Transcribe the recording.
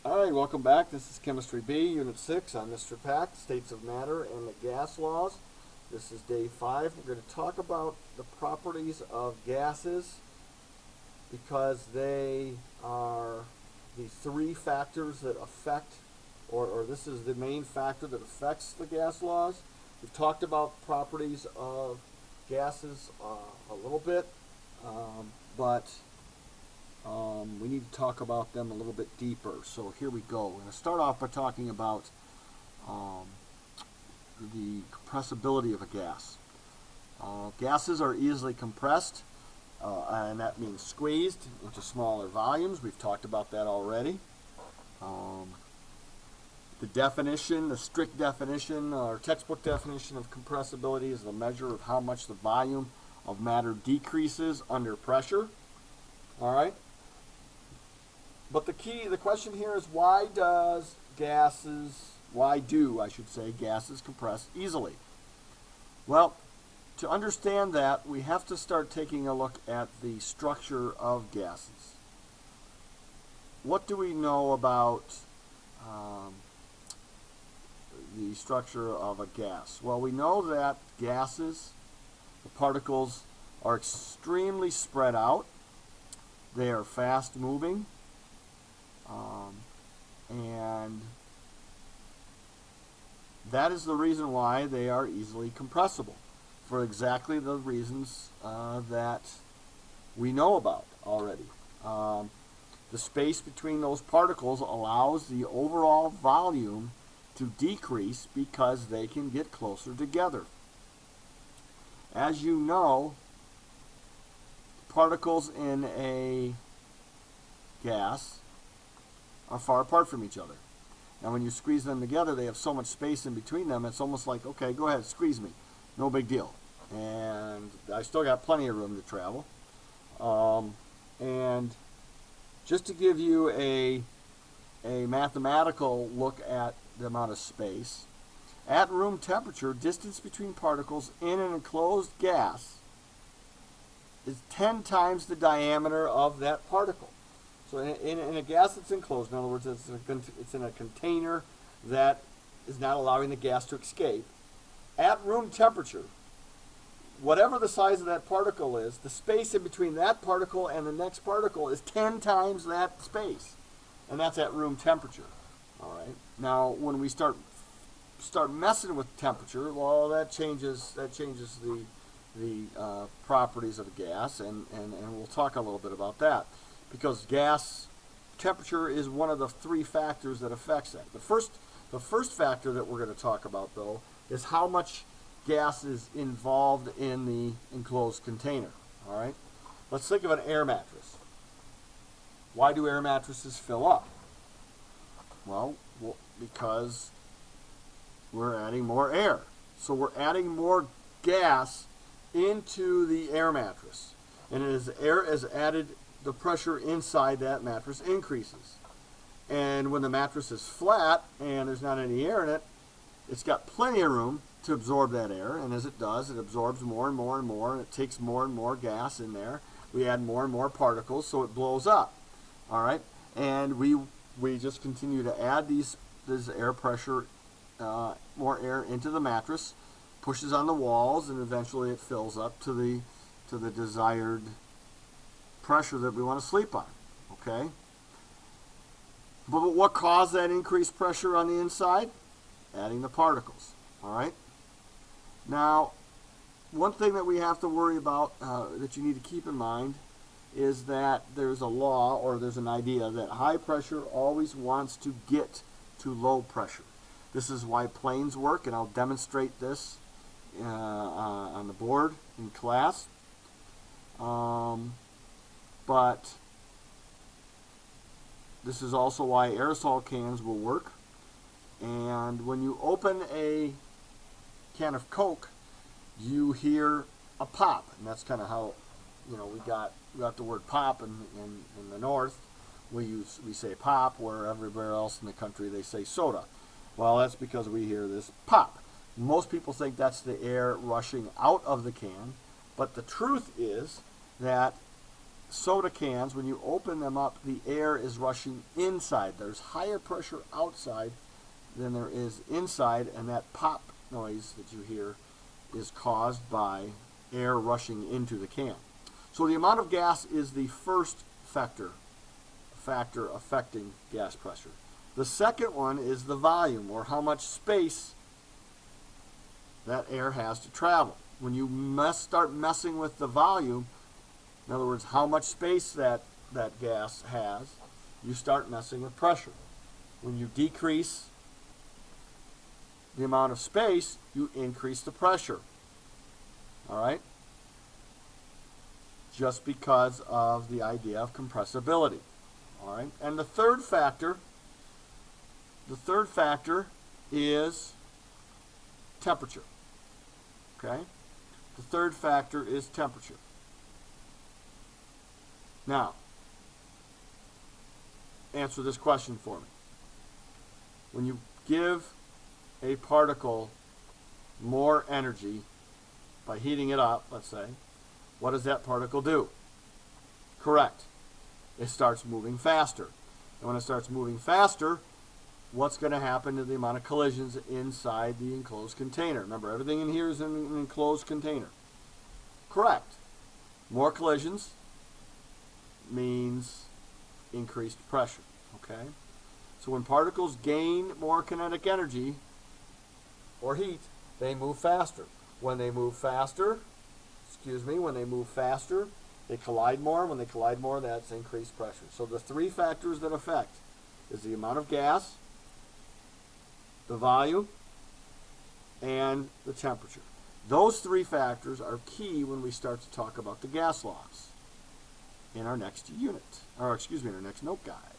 Alright, welcome back. This is Chemistry B, Unit 6 on Mr. Pack, States of Matter and the Gas Laws. This is Day 5. We're going to talk about the properties of gases because they are the three factors that affect, or this is the main factor that affects the gas laws. We've talked about properties of gases a little bit, but we need to talk about them a little bit deeper. So here we go. We're going to start off by talking about the compressibility of a gas. Gases are easily compressed, and that means squeezed into smaller volumes. We've talked about that already. The definition, the strict definition, or textbook definition of compressibility is the measure of how much the volume of matter decreases under pressure. All right? But the question here is, why do gases compress easily? Well, to understand that, we have to start taking a look at the structure of gases. What do we know about the structure of a gas? Well, we know that gases, the particles, are extremely spread out. They are fast moving. And that is the reason why they are easily compressible, for exactly the reasons that we know about already. The space between those particles allows the overall volume to decrease because they can get closer together. As you know, particles in a gas are far apart from each other. And when you squeeze them together, they have so much space in between them, it's almost like, okay, go ahead, squeeze me. No big deal. And I still got plenty of room to travel. And just to give you a mathematical look at the amount of space, at room temperature, distance between particles in an enclosed gas is 10 times the diameter of that particle. So in a gas that's enclosed, in other words, it's in a container that is not allowing the gas to escape, at room temperature, whatever the size of that particle is, the space in between that particle and the next particle is 10 times that space. And that's at room temperature. All right. Now, when we start messing with temperature, well, that changes the properties of a gas, and we'll talk a little bit about that. Because gas temperature is one of the three factors that affects that. The first factor that we're going to talk about, though, is how much gas is involved in the enclosed container. All right? Let's think of an air mattress. Why do air mattresses fill up? Well, because we're adding more air. So we're adding more gas into the air mattress. And as air is added, the pressure inside that mattress increases. And when the mattress is flat and there's not any air in it, it's got plenty of room to absorb that air, and as it does, it absorbs more and more and more, and it takes more and more gas in there. We add more and more particles, so it blows up. All right? And we just continue to add this air pressure, more air into the mattress, pushes on the walls, and eventually it fills up to the desired pressure that we want to sleep on. Okay? But what caused that increased pressure on the inside? Adding the particles. All right? Now, one thing that we have to worry about, that you need to keep in mind, is that there's a law, or there's an idea, that high pressure always wants to get to low pressure. This is why planes work, and I'll demonstrate this on the board in class. But this is also why aerosol cans will work. And when you open a can of Coke, you hear a pop. And that's kind of how, we got the word pop in the north. We say pop, where everywhere else in the country they say soda. Well, that's because we hear this pop. Most people think that's the air rushing out of the can. But the truth is that soda cans, when you open them up, the air is rushing inside. There's higher pressure outside than there is inside, and that pop noise that you hear is caused by air rushing into the can. So the amount of gas is the first factor affecting gas pressure. The second one is the volume, or how much space that air has to travel. When you start messing with the volume, in other words, how much space that gas has, you start messing with pressure. When you decrease the amount of space, you increase the pressure. All right? Just because of the idea of compressibility. All right? And the third factor is temperature. Okay? The third factor is temperature. Now, answer this question for me. When you give a particle more energy by heating it up, let's say, what does that particle do? Correct. It starts moving faster. And when it starts moving faster, what's going to happen to the amount of collisions inside the enclosed container? Remember, everything in here is in an enclosed container. Correct. More collisions means increased pressure. Okay? So when particles gain more kinetic energy or heat, they move faster. When they move faster, they collide more. When they collide more, that's increased pressure. So the three factors that affect is the amount of gas, the volume, and the temperature. Those three factors are key when we start to talk about the gas laws in our next unit, or excuse me, in our next note guide.